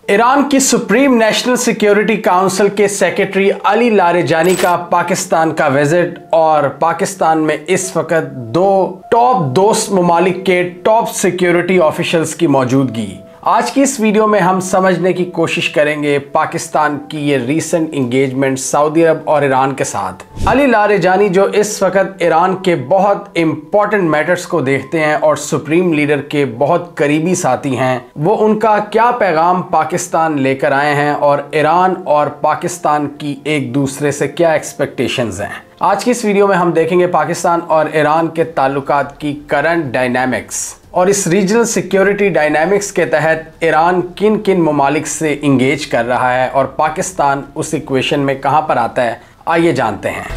Iran की supreme national security council के secretary Ali लारेजानी का पाकिस्तान का विजिट और पाकिस्तान में इस वक्त दो टॉप दोस्त ममालिक के टॉप सिक्योरिटी ऑफिशियल्स की मौजूदगी। आज की इस वीडियो में हम समझने की कोशिश करेंगे पाकिस्तान की ये रीसेंट इंगेजमेंट सऊदी अरब और ईरान के साथ। अली लारेजानी जो इस वक्त ईरान के बहुत इंपॉर्टेंट मैटर्स को देखते हैं और सुप्रीम लीडर के बहुत करीबी साथी हैं, वो उनका क्या पैगाम पाकिस्तान लेकर आए हैं और ईरान और पाकिस्तान की एक दूसरे से क्या एक्सपेक्टेशंस हैं। आज की इस वीडियो में हम देखेंगे पाकिस्तान और ईरान के ताल्लुकात की करंट डायनामिक्स और इस रीजनल सिक्योरिटी डायनामिक्स के तहत ईरान किन किन ममालिक से इंगेज कर रहा है और पाकिस्तान उस इक्वेशन में कहां पर आता है। आइए जानते हैं।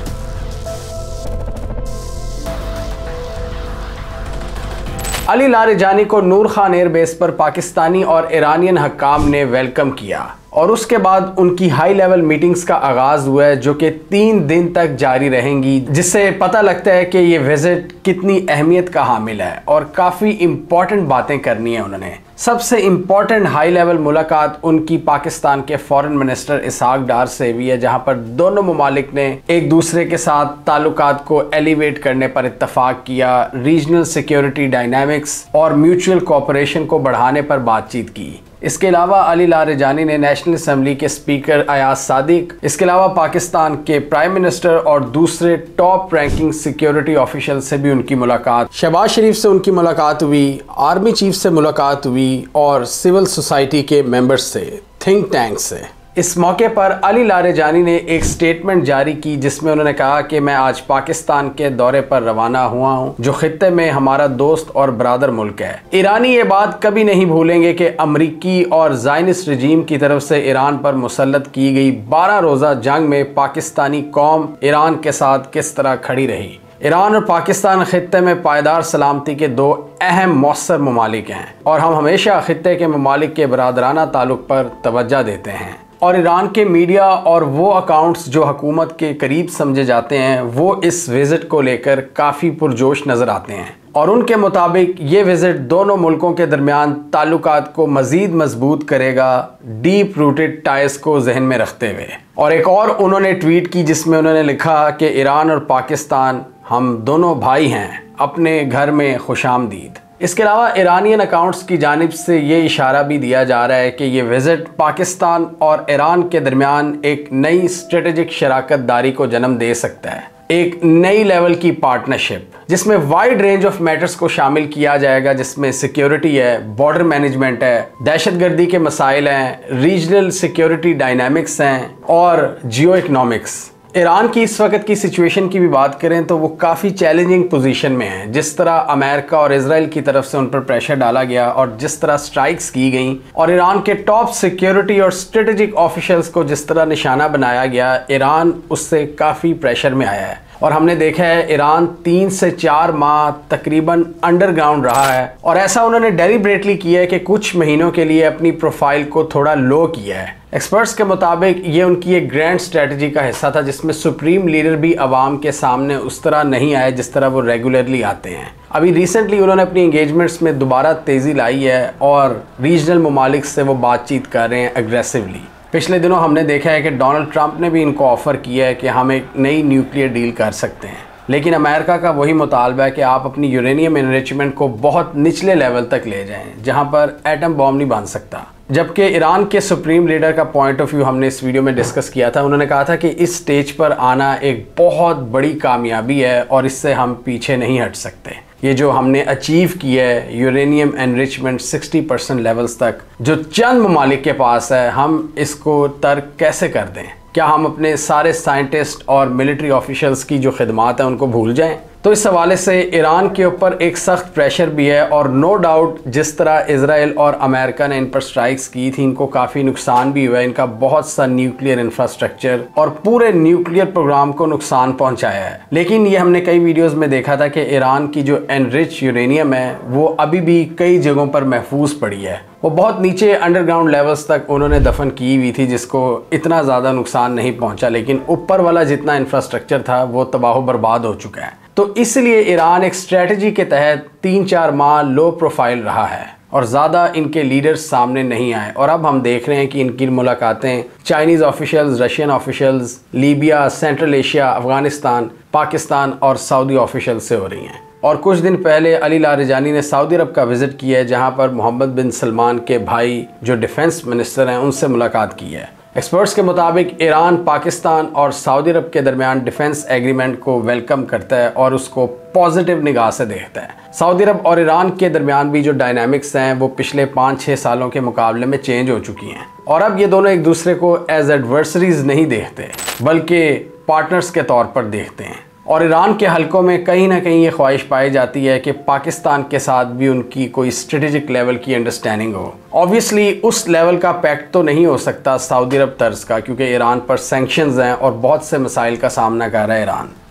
अली लारेजानी को नूर खान एयरबेस पर पाकिस्तानी और ईरानियन हकाम ने वेलकम किया और उसके बाद उनकी हाई लेवल मीटिंग्स का आगाज हुआ है जो कि 3 दिन तक जारी रहेंगी, जिससे पता लगता है कि ये विजिट कितनी अहमियत का हामिल है और काफ़ी इम्पॉर्टेंट बातें करनी है उन्होंने। सबसे इम्पॉर्टेंट हाई लेवल मुलाकात उनकी पाकिस्तान के फॉरेन मिनिस्टर इसहाक डार से भी है, जहां पर दोनों ममालिक ने एक दूसरे के साथ ताल्लुकात को एलिवेट करने पर इत्तफाक किया, रीजनल सिक्योरिटी डायनामिक्स और म्यूचुअल कोऑपरेशन को बढ़ाने पर बातचीत की। इसके अलावा अली लारेजानी ने नेशनल असेंबली के स्पीकर अयाज सादिक, इसके अलावा पाकिस्तान के प्राइम मिनिस्टर और दूसरे टॉप रैंकिंग सिक्योरिटी ऑफिशियल से भी उनकी मुलाकात, शहबाज शरीफ से उनकी मुलाकात हुई, आर्मी चीफ से मुलाकात हुई और सिविल सोसाइटी के मेंबर्स से, थिंक टैंक से। इस मौके पर अली लारेजानी ने एक स्टेटमेंट जारी की जिसमें उन्होंने कहा कि मैं आज पाकिस्तान के दौरे पर रवाना हुआ हूं, जो खित्ते में हमारा दोस्त और बरादर मुल्क है। ईरानी ये बात कभी नहीं भूलेंगे कि अमरीकी और ज़ायनिस्ट रजीम की तरफ से ईरान पर मुसल्लत की गई 12 रोज़ा जंग में पाकिस्तानी कौम ईरान के साथ किस तरह खड़ी रही। ईरान और पाकिस्तान खित्ते में पायदार सलामती के दो अहम मौसर ममालिक हैं और हम हमेशा खित्ते के ममालिक के बरादराना ताल्लुक पर तवज्जो देते हैं। और ईरान के मीडिया और वो अकाउंट्स जो हुकूमत के करीब समझे जाते हैं वो इस विज़िट को लेकर काफ़ी पुरजोश नज़र आते हैं और उनके मुताबिक ये विज़िट दोनों मुल्कों के दरमियान ताल्लुकात को मज़ीद मजबूत करेगा, डीप रूटेड टाइज को जहन में रखते हुए। और एक और उन्होंने ट्वीट की जिसमें उन्होंने लिखा कि ईरान और पाकिस्तान हम दोनों भाई हैं, अपने घर में खुशामदीद। इसके अलावा ईरानियन अकाउंट्स की जानिब से ये इशारा भी दिया जा रहा है कि ये विज़िट पाकिस्तान और ईरान के दरमियान एक नई स्ट्रेटेजिक शराकत दारी को जन्म दे सकता है, एक नई लेवल की पार्टनरशिप जिसमें वाइड रेंज ऑफ मैटर्स को शामिल किया जाएगा, जिसमें सिक्योरिटी है, बॉर्डर मैनेजमेंट है, दहशतगर्दी के मसाइल हैं, रीजनल सिक्योरिटी डायनामिक्स हैं और जियो इकनॉमिक्स। ईरान की इस वक्त की सिचुएशन की भी बात करें तो वो काफ़ी चैलेंजिंग पोजीशन में है। जिस तरह अमेरिका और इजराइल की तरफ से उन पर प्रेशर डाला गया और जिस तरह स्ट्राइक्स की गई और ईरान के टॉप सिक्योरिटी और स्ट्रेटेजिक ऑफिशियल्स को जिस तरह निशाना बनाया गया, ईरान उससे काफ़ी प्रेशर में आया है और हमने देखा है ईरान 3 से 4 माह तकरीबन अंडरग्राउंड रहा है और ऐसा उन्होंने डेलिब्रेटली किया है कि कुछ महीनों के लिए अपनी प्रोफाइल को थोड़ा लो किया है। एक्सपर्ट्स के मुताबिक ये उनकी एक ग्रैंड स्ट्रेटजी का हिस्सा था जिसमें सुप्रीम लीडर भी आवाम के सामने उस तरह नहीं आए जिस तरह वो रेगुलरली आते हैं। अभी रिसेंटली उन्होंने अपनी एंगेजमेंट्स में दोबारा तेज़ी लाई है और रीजनल ममालिक से वो बातचीत कर रहे हैं एग्रेसिवली। पिछले दिनों हमने देखा है कि डोनाल्ड ट्रंप ने भी इनको ऑफ़र किया है कि हम एक नई न्यूक्लियर डील कर सकते हैं, लेकिन अमेरिका का वही मुतालबा है कि आप अपनी यूरेनियम एनरिचमेंट को बहुत निचले लेवल तक ले जाएं जहां पर एटम बॉम्ब नहीं बन सकता। जबकि ईरान के सुप्रीम लीडर का पॉइंट ऑफ व्यू हमने इस वीडियो में डिस्कस किया था। उन्होंने कहा था कि इस स्टेज पर आना एक बहुत बड़ी कामयाबी है और इससे हम पीछे नहीं हट सकते। ये जो हमने अचीव किया है यूरेनियम एनरिचमेंट 60% लेवल्स तक जो चंद ममालिक के पास है, हम इसको तर्क कैसे कर दें? क्या हम अपने सारे साइंटिस्ट और मिलिट्री ऑफिशियल्स की जो खिदमात हैं उनको भूल जाएं? तो इस हवाले से ईरान के ऊपर एक सख्त प्रेशर भी है और नो डाउट जिस तरह इजराइल और अमेरिका ने इन पर स्ट्राइक्स की थी, इनको काफ़ी नुकसान भी हुआ है। इनका बहुत सा न्यूक्लियर इंफ्रास्ट्रक्चर और पूरे न्यूक्लियर प्रोग्राम को नुकसान पहुंचाया है। लेकिन ये हमने कई वीडियोस में देखा था कि ईरान की जो एनरिच यूरेनियम है वो अभी भी कई जगहों पर महफूज पड़ी है। वो बहुत नीचे अंडरग्राउंड लेवल्स तक उन्होंने दफन की हुई थी जिसको इतना ज़्यादा नुकसान नहीं पहुंचा, लेकिन ऊपर वाला जितना इंफ्रास्ट्रक्चर था वो तबाह बर्बाद हो चुका है। तो इसलिए ईरान एक स्ट्रेटजी के तहत 3-4 माह लो प्रोफाइल रहा है और ज़्यादा इनके लीडर्स सामने नहीं आए। और अब हम देख रहे हैं कि इनकी मुलाकातें Chinese officials, Russian officials, Libya, central Asia, Afghanistan, Pakistan और सऊदी ऑफिशियल से हो रही हैं। और कुछ दिन पहले अली लारिजानी ने सऊदी अरब का विज़िट किया है, जहां पर मोहम्मद बिन सलमान के भाई जो डिफेंस मिनिस्टर हैं उनसे मुलाकात की है। एक्सपर्ट्स के मुताबिक ईरान, पाकिस्तान और सऊदी अरब के दरमियान डिफेंस एग्रीमेंट को वेलकम करता है और उसको पॉजिटिव निगाह से देखता है। सऊदी अरब और ईरान के दरमियान भी जो डायनामिक्स हैं वो पिछले 5-6 सालों के मुकाबले में चेंज हो चुकी हैं और अब ये दोनों एक दूसरे को एज एडवर्सरीज नहीं देखते बल्कि पार्टनर्स के तौर पर देखते हैं। और ईरान के हलकों में कहीं ना कहीं ये ख्वाहिश पाई जाती है कि पाकिस्तान के साथ भी उनकी कोई स्ट्रेटेजिक लेवल की अंडरस्टैंडिंग हो। ऑब्वियसली उस लेवल का पैक्ट तो नहीं हो सकता सऊदी अरब तर्ज का, क्योंकि ईरान पर सैंक्शंस हैं और बहुत से मसाइल का सामना कर रहा है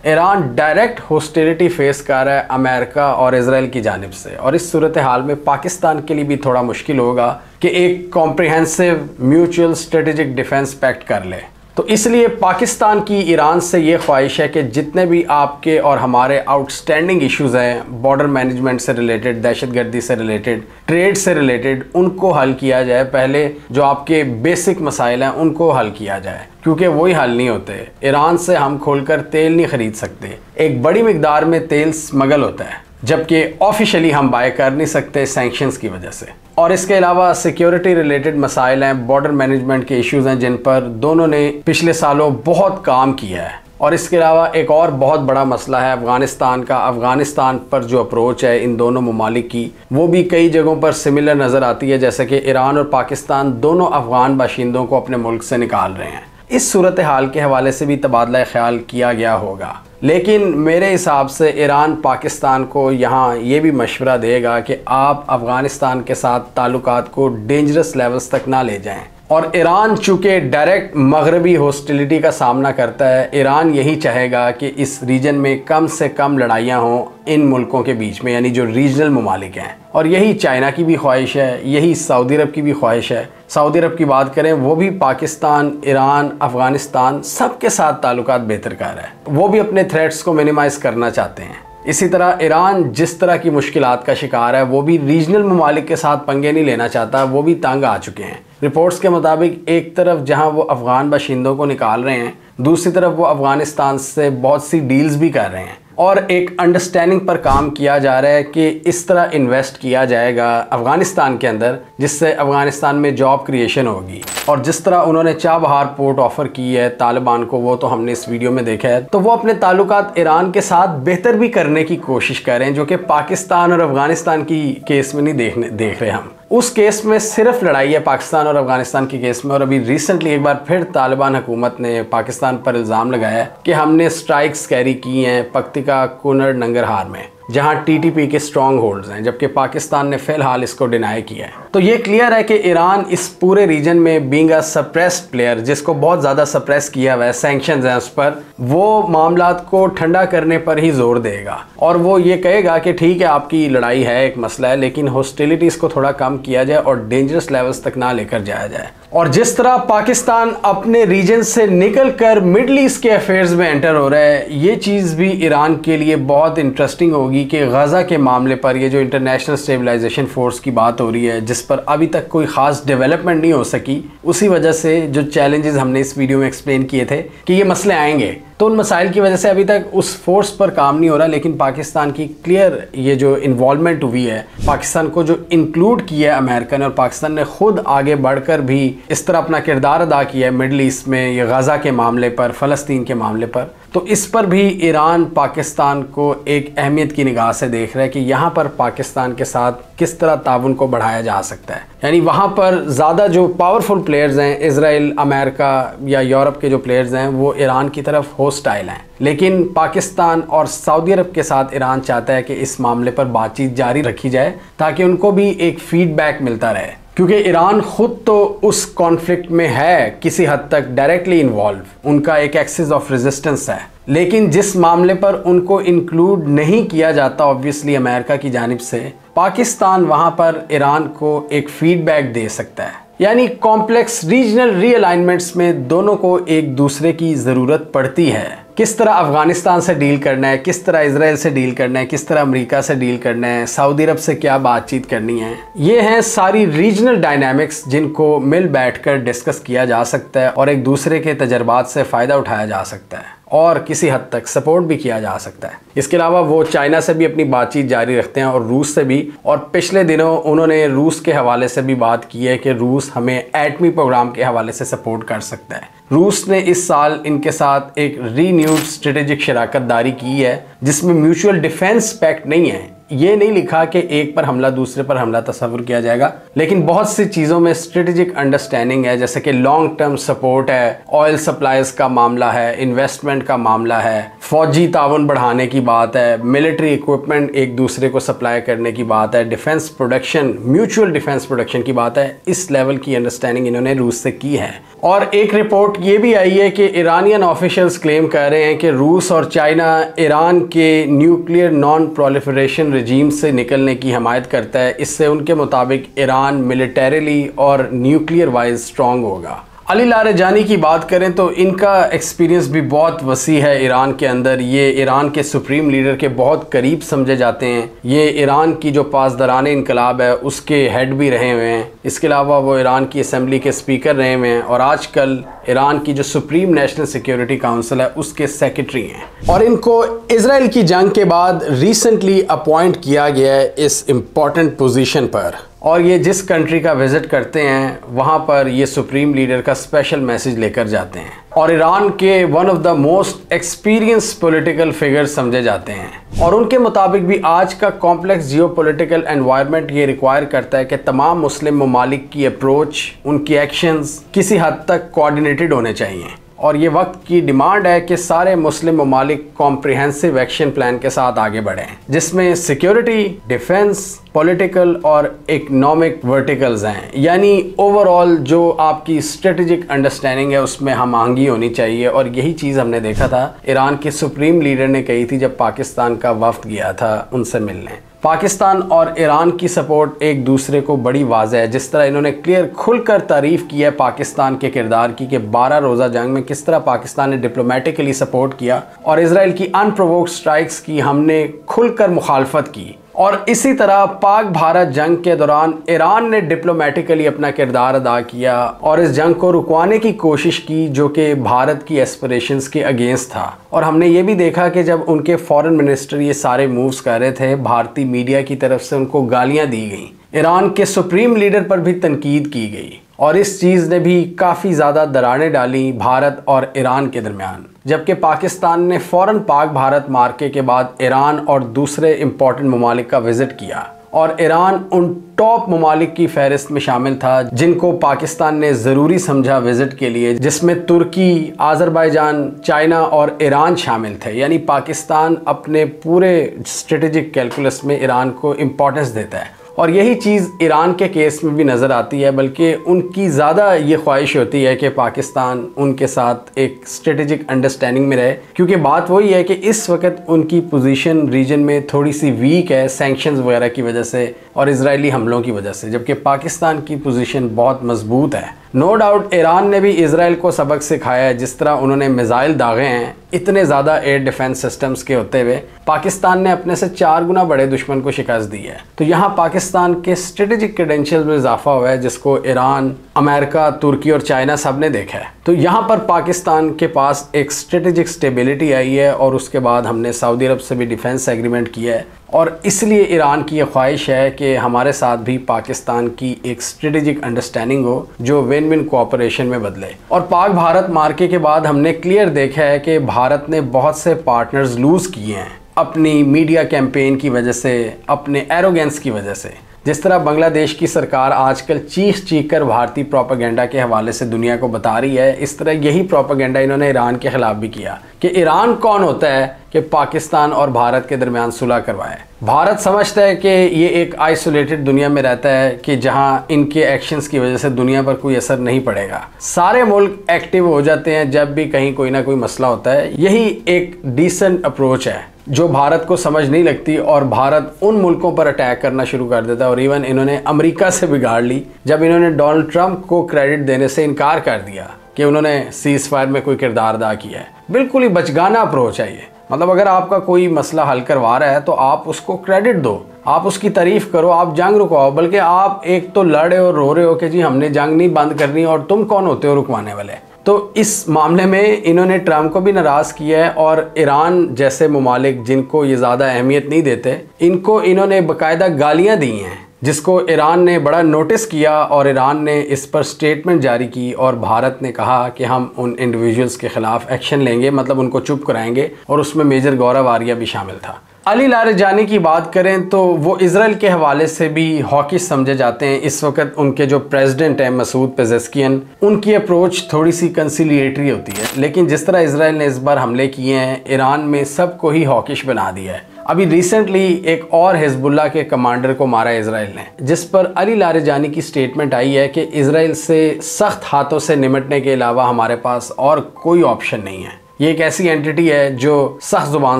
ईरान डायरेक्ट होस्टिलिटी फेस कर रहा है अमेरिका और इजराइल की जानिब से। और इस सूरत हाल में पाकिस्तान के लिए भी थोड़ा मुश्किल होगा कि एक comprehensive mutual strategic defence pact कर ले। तो इसलिए पाकिस्तान की ईरान से ये ख्वाहिश है कि जितने भी आपके और हमारे आउटस्टैंडिंग इश्यूज़ हैं, बॉर्डर मैनेजमेंट से रिलेटेड, दहशतगर्दी से रिलेटेड, ट्रेड से रिलेटेड, उनको हल किया जाए। पहले जो आपके बेसिक मसाइल हैं उनको हल किया जाए, क्योंकि वही हल नहीं होते। ईरान से हम खोलकर तेल नहीं ख़रीद सकते, एक बड़ी मिकदार में तेल स्मगल होता है, जबकि ऑफिशियली हम बाय कर नहीं सकते सैंक्शंस की वजह से। और इसके अलावा सिक्योरिटी रिलेटेड मसाइल हैं, बॉर्डर मैनेजमेंट के इश्यूज़ हैं, जिन पर दोनों ने पिछले सालों बहुत काम किया है। और इसके अलावा एक और बहुत बड़ा मसला है अफ़गानिस्तान का। अफ़गानिस्तान पर जो अप्रोच है इन दोनों ममालिक की, वो भी कई जगहों पर सिमिलर नज़र आती है, जैसे कि ईरान और पाकिस्तान दोनों अफ़गान बाशिंदों को अपने मुल्क से निकाल रहे हैं। इस सूरत हाल के हवाले से भी तबादला ख्याल किया गया होगा, लेकिन मेरे हिसाब से ईरान पाकिस्तान को यहाँ ये भी मशवरा देगा कि आप अफ़गानिस्तान के साथ ताल्लुकात को डेंजरस लेवल्स तक ना ले जाएं। और ईरान चूँकि डायरेक्ट मगरबी हॉस्टिलिटी का सामना करता है, ईरान यही चाहेगा कि इस रीजन में कम से कम लड़ाइयाँ हों इन मुल्कों के बीच में, यानी जो रीजनल ममालिक हैं। और यही चाइना की भी ख्वाहिश है, यही सऊदी अरब की भी ख्वाहिश है। सऊदी अरब की बात करें, वो भी पाकिस्तान, ईरान, अफ़गानिस्तान सबके साथ ताल्लुकात बेहतर कर रहा है, वो भी अपने थ्रेट्स को मिनिमाइज़ करना चाहते हैं। इसी तरह ईरान जिस तरह की मुश्किलात का शिकार है, वो भी रीजनल ममालिक के साथ पंगे नहीं लेना चाहता, वो भी तंग आ चुके हैं। रिपोर्ट्स के मुताबिक एक तरफ जहां वो अफ़गान बाशिंदों को निकाल रहे हैं, दूसरी तरफ वो अफ़गानिस्तान से बहुत सी डील्स भी कर रहे हैं और एक अंडरस्टैंडिंग पर काम किया जा रहा है कि इस तरह इन्वेस्ट किया जाएगा अफ़गानिस्तान के अंदर जिससे अफ़गानिस्तान में जॉब क्रिएशन होगी। और जिस तरह उन्होंने चाबहार पोर्ट ऑफ़र की है तालिबान को, वो तो हमने इस वीडियो में देखा है। तो वो अपने ताल्लुकात ईरान के साथ बेहतर भी करने की कोशिश कर रहे हैं, जो कि पाकिस्तान और अफ़गानिस्तान की केस में नहीं देख रहे हम। उस केस में सिर्फ लड़ाई है पाकिस्तान और अफ़गानिस्तान की केस में। और अभी रिसेंटली एक बार फिर तालिबान हुकूमत ने पाकिस्तान पर इल्ज़ाम लगाया कि हमने स्ट्राइक्स कैरी की हैं पक्तिका, कुनर, नंगरहार में, जहां टीटीपी के स्ट्रॉन्ग होल्ड्स हैं, जबकि पाकिस्तान ने फ़िलहाल इसको डिनाई किया है। तो ये क्लियर है कि ईरान इस पूरे रीजन में बीइंग अ सप्रेस्ड प्लेयर, जिसको बहुत ज़्यादा सप्रेस किया हुआ है, सैंक्शंस हैं उस पर, वो मामलात को ठंडा करने पर ही जोर देगा। और वो ये कहेगा कि ठीक है आपकी लड़ाई है, एक मसला है, लेकिन हॉस्टिलिटीज़ को थोड़ा कम किया जाए और डेंजरस लेवल्स तक ना लेकर जाया जाए। और जिस तरह पाकिस्तान अपने रीजन से निकल कर मिडल ईस्ट के अफेयर्स में एंटर हो रहा है, ये चीज़ भी ईरान के लिए बहुत इंटरेस्टिंग होगी कि गज़ा के मामले पर ये जो इंटरनेशनल स्टेबलाइजेशन फोर्स की बात हो रही है, जिस पर अभी तक कोई ख़ास डेवलपमेंट नहीं हो सकी, उसी वजह से जो चैलेंजेस हमने इस वीडियो में एक्सप्लेन किए थे कि ये मसले आएंगे, तो उन मसाइल की वजह से अभी तक उस फोर्स पर काम नहीं हो रहा। लेकिन पाकिस्तान की क्लियर ये जो इन्वॉल्वमेंट हुई है, पाकिस्तान को जो इंक्लूड किया है अमेरिका ने, और पाकिस्तान ने खुद आगे बढ़कर भी इस तरह अपना किरदार अदा किया है मिडल ईस्ट में, ये गज़ा के मामले पर, फ़लस्तीन के मामले पर, तो इस पर भी ईरान पाकिस्तान को एक अहमियत की निगाह से देख रहा है कि यहाँ पर पाकिस्तान के साथ किस तरह ताउन को बढ़ाया जा सकता है। यानी वहाँ पर ज़्यादा जो पावरफुल प्लेयर्स हैं, इजराइल, अमेरिका या यूरोप के जो प्लेयर्स हैं, वो ईरान की तरफ होस्टाइल हैं। लेकिन पाकिस्तान और सऊदी अरब के साथ ईरान चाहता है कि इस मामले पर बातचीत जारी रखी जाए ताकि उनको भी एक फीडबैक मिलता रहे, क्योंकि ईरान खुद तो उस कॉन्फ्लिक्ट में है किसी हद तक डायरेक्टली इन्वॉल्व, उनका एक एक्सिस ऑफ रेजिस्टेंस है। लेकिन जिस मामले पर उनको इंक्लूड नहीं किया जाता ऑब्वियसली अमेरिका की जानिब से, पाकिस्तान वहां पर ईरान को एक फीडबैक दे सकता है। यानी कॉम्प्लेक्स रीजनल रीअलाइनमेंट्स में दोनों को एक दूसरे की ज़रूरत पड़ती है। किस तरह अफगानिस्तान से डील करना है, किस तरह इजराइल से डील करना है, किस तरह अमेरिका से डील करना है, सऊदी अरब से क्या बातचीत करनी है। ये हैं सारी रीजनल डायनामिक्स जिनको मिल बैठकर डिस्कस किया जा सकता है और एक दूसरे के तजर्बात से फ़ायदा उठाया जा सकता है और किसी हद तक सपोर्ट भी किया जा सकता है। इसके अलावा वो चाइना से भी अपनी बातचीत जारी रखते हैं और रूस से भी, और पिछले दिनों उन्होंने रूस के हवाले से भी बात की है कि रूस हमें एटमी प्रोग्राम के हवाले से सपोर्ट कर सकता है। रूस ने इस साल इनके साथ एक रीन्यूड स्ट्रेटेजिक शराकत दारी की है जिसमें म्यूचुअल डिफेंस पैक्ट नहीं है। ये नहीं लिखा कि एक पर हमला दूसरे पर हमला तस्वुर किया जाएगा, लेकिन बहुत सी चीज़ों में स्ट्रेटेजिक अंडरस्टैंडिंग है, जैसे कि लॉन्ग टर्म सपोर्ट है, ऑयल सप्लाईज का मामला है, इन्वेस्टमेंट का मामला है, फौजी ताउन बढ़ाने की बात है, मिलिट्री इक्विपमेंट एक दूसरे को सप्लाई करने की बात है, defence production, mutual defence production की बात है। इस लेवल की अंडरस्टैंडिंग इन्होंने रूस से की है। और एक रिपोर्ट ये भी आई है कि ईरानियन ऑफिशियल्स क्लेम कर रहे हैं कि रूस और चाइना ईरान के न्यूक्लियर नॉन प्रोलिफरेशन रजीम से निकलने की हमायत करता है। इससे उनके मुताबिक ईरान मिलिटरीली और न्यूक्लियर वाइज स्ट्रॉन्ग होगा। अली लारेजानी की बात करें तो इनका एक्सपीरियंस भी बहुत वसी है ईरान के अंदर। ये ईरान के सुप्रीम लीडर के बहुत करीब समझे जाते हैं। ये ईरान की जो पासदारान इनकलाब है उसके हेड भी रहे हुए हैं। इसके अलावा वो ईरान की असम्बली के स्पीकर रहे हुए हैं और आजकल ईरान की जो सुप्रीम नेशनल सिक्योरिटी काउंसिल है उसके सेक्रेटरी हैं। और इनको इजराइल की जंग के बाद रिसेंटली अपॉइंट किया गया है इस इम्पॉर्टेंट पोजीशन पर, और ये जिस कंट्री का विज़िट करते हैं वहाँ पर ये सुप्रीम लीडर का स्पेशल मैसेज लेकर जाते हैं और ईरान के one of the most experience political figure समझे जाते हैं। और उनके मुताबिक भी आज का कॉम्प्लेक्स जियोपॉलिटिकल एनवायरनमेंट ये रिक्वायर करता है कि तमाम मुस्लिम ममालिक की अप्रोच, उनकी एक्शंस किसी हद तक कोऑर्डिनेटेड होने चाहिए। और ये वक्त की डिमांड है कि सारे मुस्लिम ममालिक कॉम्प्रिहेंसिव एक्शन प्लान के साथ आगे बढ़ें, जिसमें सिक्योरिटी, डिफेंस, पॉलिटिकल और इकोनॉमिक वर्टिकल्स हैं। यानी ओवरऑल जो आपकी स्ट्रेटेजिक अंडरस्टैंडिंग है उसमें हम आंगी होनी चाहिए। और यही चीज़ हमने देखा था ईरान के सुप्रीम लीडर ने कही थी जब पाकिस्तान का वफ्द गया था उनसे मिलने। पाकिस्तान और ईरान की सपोर्ट एक दूसरे को बड़ी वाज़ेह है। जिस तरह इन्होंने क्लियर खुलकर तारीफ़ की है पाकिस्तान के किरदार की कि 12 रोज़ा जंग में किस तरह पाकिस्तान ने डिप्लोमेटिकली सपोर्ट किया और इजराइल की अनप्रोवोक्ड स्ट्राइक्स की हमने खुलकर मुखालफत की। और इसी तरह पाक भारत जंग के दौरान ईरान ने डिप्लोमेटिकली अपना किरदार अदा किया और इस जंग को रुकवाने की कोशिश की जो कि भारत की एस्पिरेशंस के अगेंस्ट था। और हमने ये भी देखा कि जब उनके फॉरेन मिनिस्टर ये सारे मूव्स कर रहे थे, भारतीय मीडिया की तरफ से उनको गालियां दी गई, ईरान के सुप्रीम लीडर पर भी तनकीद की गई और इस चीज़ ने भी काफ़ी ज़्यादा दरारें डाली भारत और ईरान के दरमियान। जबकि पाकिस्तान ने फ़ौरन पाक भारत मार्के के बाद ईरान और दूसरे इम्पॉर्टेंट ममालिक का विज़िट किया और ईरान उन टॉप ममालिक की फहरिस्त में शामिल था जिनको पाकिस्तान ने ज़रूरी समझा विज़िट के लिए, जिसमें तुर्की, आज़रबाईजान, चाइना और ईरान शामिल थे। यानी पाकिस्तान अपने पूरे स्ट्रेटेजिक कैलकुलस में ईरान को इम्पोर्टेंस देता है और यही चीज़ ईरान के केस में भी नज़र आती है। बल्कि उनकी ज़्यादा ये ख्वाहिश होती है कि पाकिस्तान उनके साथ एक स्ट्रेटेजिक अंडरस्टैंडिंग में रहे, क्योंकि बात वही है कि इस वक्त उनकी पोजीशन रीजन में थोड़ी सी वीक है सैंक्शंस वगैरह की वजह से और इजरायली हमलों की वजह से, जबकि पाकिस्तान की पोजीशन बहुत मजबूत है। नो डाउट ईरान ने भी इजराइल को सबक सिखाया है। जिस तरह उन्होंने मिसाइल दागे हैं इतने ज़्यादा एयर डिफेंस सिस्टम्स के होते हुए, पाकिस्तान ने अपने से 4 गुना बड़े दुश्मन को शिकस्त दी है। तो यहाँ पाकिस्तान के स्ट्रेटेजिक क्रेडेंशियल्स में इजाफा हुआ है जिसको ईरान, अमेरिका, तुर्की और चाइना सब ने देखा है। तो यहाँ पर पाकिस्तान के पास एक स्ट्रेटेजिक स्टेबिलिटी आई है और उसके बाद हमने सऊदी अरब से भी डिफेंस एग्रीमेंट किया है और इसलिए ईरान की ये ख्वाहिश है कि हमारे साथ भी पाकिस्तान की एक स्ट्रेटेजिक अंडरस्टैंडिंग हो जो विन विन कोऑपरेशन में बदले। और पाक भारत मार्के के बाद हमने क्लियर देखा है कि भारत ने बहुत से पार्टनर्स लूज़ किए हैं अपनी मीडिया कैंपेन की वजह से, अपने एरोगेंस की वजह से। जिस तरह बांग्लादेश की सरकार आजकल चीख कर भारतीय प्रोपेगेंडा के हवाले से दुनिया को बता रही है, इस तरह यही प्रोपेगेंडा इन्होंने ईरान के खिलाफ भी किया कि ईरान कौन होता है कि पाकिस्तान और भारत के दरमियान सुलह करवाए। भारत समझता है कि ये एक आइसोलेटेड दुनिया में रहता है कि जहां इनके एक्शंस की वजह से दुनिया पर कोई असर नहीं पड़ेगा। सारे मुल्क एक्टिव हो जाते हैं जब भी कहीं कोई ना कोई मसला होता है। यही एक डिसेंट अप्रोच है जो भारत को समझ नहीं लगती और भारत उन मुल्कों पर अटैक करना शुरू कर देता है। और इवन इन्होंने अमेरिका से बिगाड़ ली जब इन्होंने डोनाल्ड ट्रंप को क्रेडिट देने से इनकार कर दिया कि उन्होंने सीज फायर में कोई किरदार अदा किया है। बिल्कुल ही बचगाना अप्रोच है ये। मतलब अगर आपका कोई मसला हल करवा रहा है तो आप उसको क्रेडिट दो, आप उसकी तारीफ करो, आप जंग रुकवाओ। बल्कि आप एक तो लड़े और रो रहे हो कि जी हमने जंग नहीं बंद करनी, और तुम कौन होते हो रुकवाने वाले। तो इस मामले में इन्होंने ट्रम्प को भी नाराज़ किया है, और ईरान जैसे ममालिक जिनको ये ज़्यादा अहमियत नहीं देते, इनको इन्होंने बाकायदा गालियाँ दी हैं, जिसको ईरान ने बड़ा नोटिस किया और ईरान ने इस पर स्टेटमेंट जारी की। और भारत ने कहा कि हम उन इंडिविजुअल्स के ख़िलाफ़ एक्शन लेंगे, मतलब उनको चुप कराएंगे, और उसमें मेजर गौरव आर्या भी शामिल था। अली लारिजानी की बात करें तो वो इज़राइल के हवाले से भी हॉकिश समझे जाते हैं। इस वक्त उनके जो प्रेसिडेंट हैं मसूद पेज़ेश्कियन, उनकी अप्रोच थोड़ी सी कंसिलिएटरी होती है, लेकिन जिस तरह इज़राइल ने इस बार हमले किए हैं, ईरान में सबको ही हॉकिश बना दिया है। अभी रिसेंटली एक और हिजबुल्लाह के कमांडर को मारा इज़राइल ने, जिस पर अली लारिजानी की स्टेटमेंट आई है कि इज़राइल से सख्त हाथों से निपटने के अलावा हमारे पास और कोई ऑप्शन नहीं है। ये एक ऐसी एंटिटी है जो सख्त ज़ुबान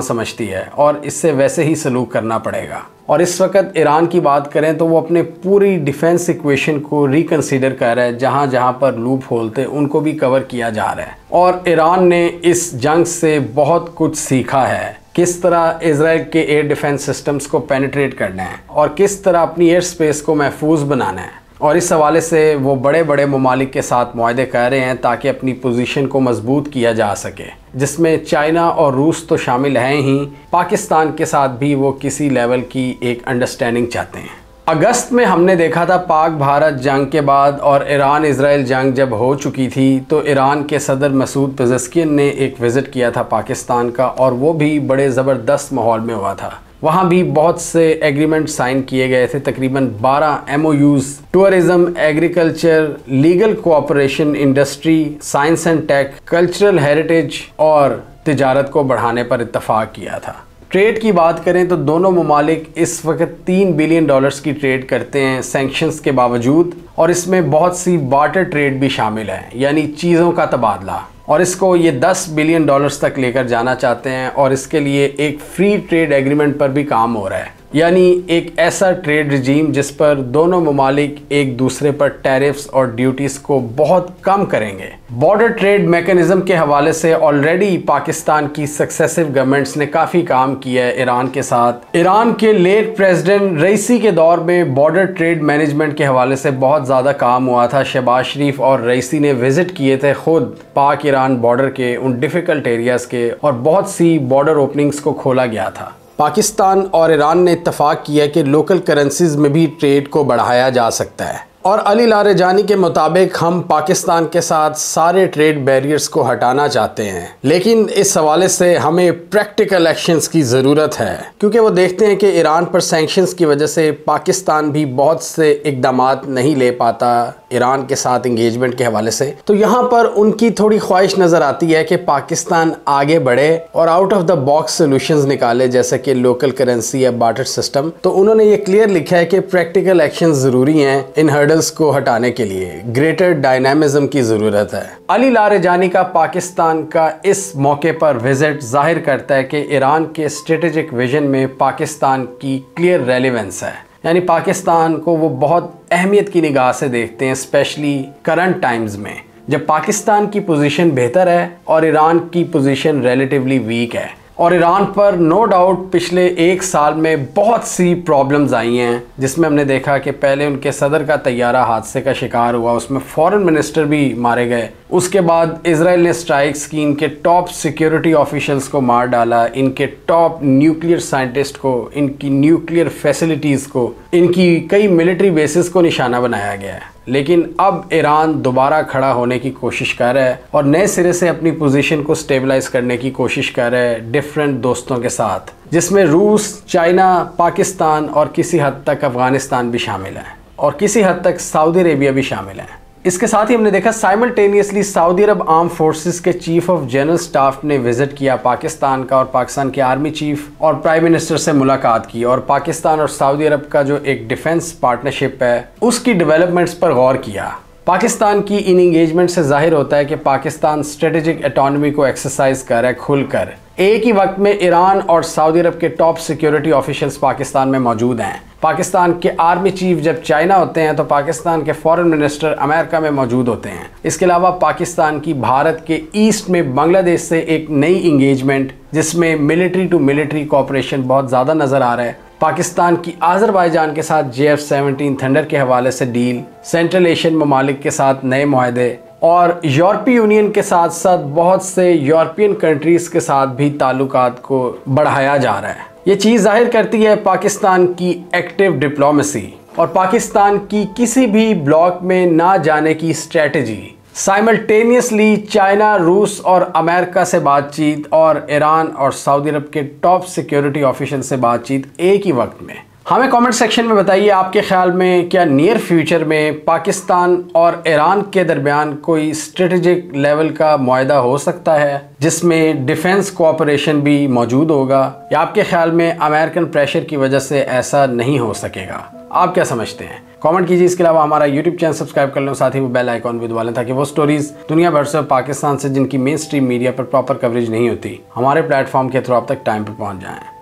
समझती है और इससे वैसे ही सलूक करना पड़ेगा। और इस वक्त ईरान की बात करें तो वो अपने पूरी डिफेंस इक्वेशन को रिकंसीडर कर रहा है। जहाँ जहाँ पर लूप होल थे उनको भी कवर किया जा रहा है, और ईरान ने इस जंग से बहुत कुछ सीखा है। किस तरह इज़राइल के एयर डिफेंस सिस्टम्स को पेनिट्रेट करना है और किस तरह अपनी एयर स्पेस को महफूज बनाना है। और इस हवाले से वो बड़े बड़े ममालिक के साथ मुआहदे कर रहे हैं ताकि अपनी पोजीशन को मजबूत किया जा सके, जिसमें चाइना और रूस तो शामिल हैं ही, पाकिस्तान के साथ भी वो किसी लेवल की एक अंडरस्टैंडिंग चाहते हैं। अगस्त में हमने देखा था पाक भारत जंग के बाद और ईरान इज़राइल जंग जब हो चुकी थी, तो ईरान के सदर मसूद पेज़ेश्कियन ने एक विज़िट किया था पाकिस्तान का, और वो भी बड़े ज़बरदस्त माहौल में हुआ था। वहाँ भी बहुत से एग्रीमेंट साइन किए गए थे, तकरीबन 12 MOUs tourism, agriculture, legal cooperation, industry, science and tech, cultural heritage और तिजारत को बढ़ाने पर इत्तफाक किया था। ट्रेड की बात करें तो दोनों ममालिक इस वक्त $3 बिलियन की ट्रेड करते हैं सैंक्शंस के बावजूद, और इसमें बहुत सी बार्टर ट्रेड भी शामिल है, यानी चीज़ों का तबादला, और इसको ये $10 बिलियन तक लेकर जाना चाहते हैं। और इसके लिए एक फ्री ट्रेड एग्रीमेंट पर भी काम हो रहा है, यानी एक ऐसा ट्रेड रिजीम जिस पर दोनों ममालिक एक दूसरे पर टैरिफ्स और ड्यूटीज़ को बहुत कम करेंगे। बॉर्डर ट्रेड मैकेनिज्म के हवाले से ऑलरेडी पाकिस्तान की सक्सेसिव गवर्नमेंट्स ने काफ़ी काम किया है ईरान के साथ। ईरान के लेट प्रेसिडेंट रईसी के दौर में बॉर्डर ट्रेड मैनेजमेंट के हवाले से बहुत ज़्यादा काम हुआ था। शहबाज शरीफ और रईसी ने विज़िट किए थे खुद पाक ईरान बॉर्डर के उन डिफ़िकल्ट एरियाज़ के, और बहुत सी बॉर्डर ओपनिंग्स को खोला गया था। पाकिस्तान और ईरान ने इत्तफाक किया कि लोकल करेंसीज में भी ट्रेड को बढ़ाया जा सकता है। और अली लारिजानी के मुताबिक हम पाकिस्तान के साथ सारे ट्रेड बैरियर्स को हटाना चाहते हैं, लेकिन इस हवाले से हमें प्रैक्टिकल एक्शंस की ज़रूरत है, क्योंकि वो देखते हैं कि ईरान पर सैंक्शंस की वजह से पाकिस्तान भी बहुत से इक़दामात नहीं ले पाता ईरान के साथ इंगेजमेंट के हवाले से। तो यहाँ पर उनकी थोड़ी ख्वाहिश नज़र आती है कि पाकिस्तान आगे बढ़े और out of the box solutions निकाले, जैसे कि लोकल करेंसी या बार्टर सिस्टम। तो उन्होंने ये क्लियर लिखा है कि प्रैक्टिकल एक्शन ज़रूरी हैं इन हर्डल्स को हटाने के लिए, ग्रेटर डायनामिज्म की ज़रूरत है। अली लारिजानी का पाकिस्तान का इस मौके पर विजिट जाहिर करता है कि ईरान के स्ट्रेटेजिक विजन में पाकिस्तान की क्लियर रेलेवेंस है, यानी पाकिस्तान को वो बहुत अहमियत की निगाह से देखते हैं, स्पेशली करंट टाइम्स में जब पाकिस्तान की पोजीशन बेहतर है और ईरान की पोजीशन रिलेटिवली वीक है। और ईरान पर नो डाउट पिछले 1 साल में बहुत सी प्रॉब्लम्स आई हैं, जिसमें हमने देखा कि पहले उनके सदर का तैयारा हादसे का शिकार हुआ, उसमें फॉरेन मिनिस्टर भी मारे गए। उसके बाद इजराइल ने स्ट्राइक्स की, इनके टॉप सिक्योरिटी ऑफिशियल्स को मार डाला, इनके टॉप न्यूक्लियर साइंटिस्ट को, इनकी न्यूक्लियर फैसिलिटीज़ को, इनकी कई मिलिट्री बेसिस को निशाना बनाया गया है। लेकिन अब ईरान दोबारा खड़ा होने की कोशिश कर रहा है और नए सिरे से अपनी पोजीशन को स्टेबलाइज करने की कोशिश कर रहा है डिफरेंट दोस्तों के साथ, जिसमें रूस, चाइना, पाकिस्तान और किसी हद तक अफगानिस्तान भी शामिल है और किसी हद तक सऊदी अरेबिया भी शामिल है। इसके साथ ही हमने देखा साइमल्टेनियसली सऊदी अरब आर्म फोर्सेस के चीफ ऑफ जनरल स्टाफ ने विजिट किया पाकिस्तान का, और पाकिस्तान के आर्मी चीफ और प्राइम मिनिस्टर से मुलाकात की, और पाकिस्तान और सऊदी अरब का जो एक डिफेंस पार्टनरशिप है उसकी डेवलपमेंट्स पर गौर किया। पाकिस्तान की इन इंगेजमेंट से जाहिर होता है कि पाकिस्तान स्ट्रेटेजिक ऑटोनॉमी को एक्सरसाइज कर रहा है खुलकर, एक ही वक्त में ईरान और सऊदी अरब के टॉप सिक्योरिटी ऑफिशियल्स पाकिस्तान में मौजूद हैं। पाकिस्तान के आर्मी चीफ जब चाइना होते हैं तो पाकिस्तान के फॉरेन मिनिस्टर अमेरिका में मौजूद होते हैं। इसके अलावा पाकिस्तान की भारत के ईस्ट में बांग्लादेश से एक नई इंगेजमेंट जिसमें मिलिट्री टू मिलिट्री कोऑपरेशन बहुत ज़्यादा नज़र आ रहा है। पाकिस्तान की आज़रबाईजान के साथ JF-17 थंडर के हवाले से डील, सेंट्रल एशियन ममालिक के साथ नए मुआहदे और यूरोपीय यूनियन के साथ साथ बहुत से यूरोपियन कंट्रीज़ के साथ भी ताल्लुकात को बढ़ाया जा रहा है। ये चीज़ जाहिर करती है पाकिस्तान की एक्टिव डिप्लोमेसी और पाकिस्तान की किसी भी ब्लॉक में ना जाने की स्ट्रेटजी। साइमल्टेनियसली चाइना, रूस और अमेरिका से बातचीत और ईरान और सऊदी अरब के टॉप सिक्योरिटी ऑफिशियल से बातचीत एक ही वक्त में। हमें कमेंट सेक्शन में बताइए आपके ख्याल में क्या नियर फ्यूचर में पाकिस्तान और ईरान के दरमियान कोई स्ट्रेटेजिक लेवल का मुआहदा हो सकता है जिसमें डिफेंस कोऑपरेशन भी मौजूद होगा, या आपके ख्याल में अमेरिकन प्रेशर की वजह से ऐसा नहीं हो सकेगा? आप क्या समझते हैं? कमेंट कीजिए। इसके अलावा हमारा यूट्यूब चैनल सब्सक्राइब कर लो, साथ ही वो बेल आइकॉन भी दबा लें ताकि वो स्टोरीज दुनिया भर से पाकिस्तान से जिनकी मेन स्ट्रीम मीडिया पर प्रॉपर कवरेज नहीं होती हमारे प्लेटफॉर्म के थ्रू आप तक टाइम पर पहुंच जाएं।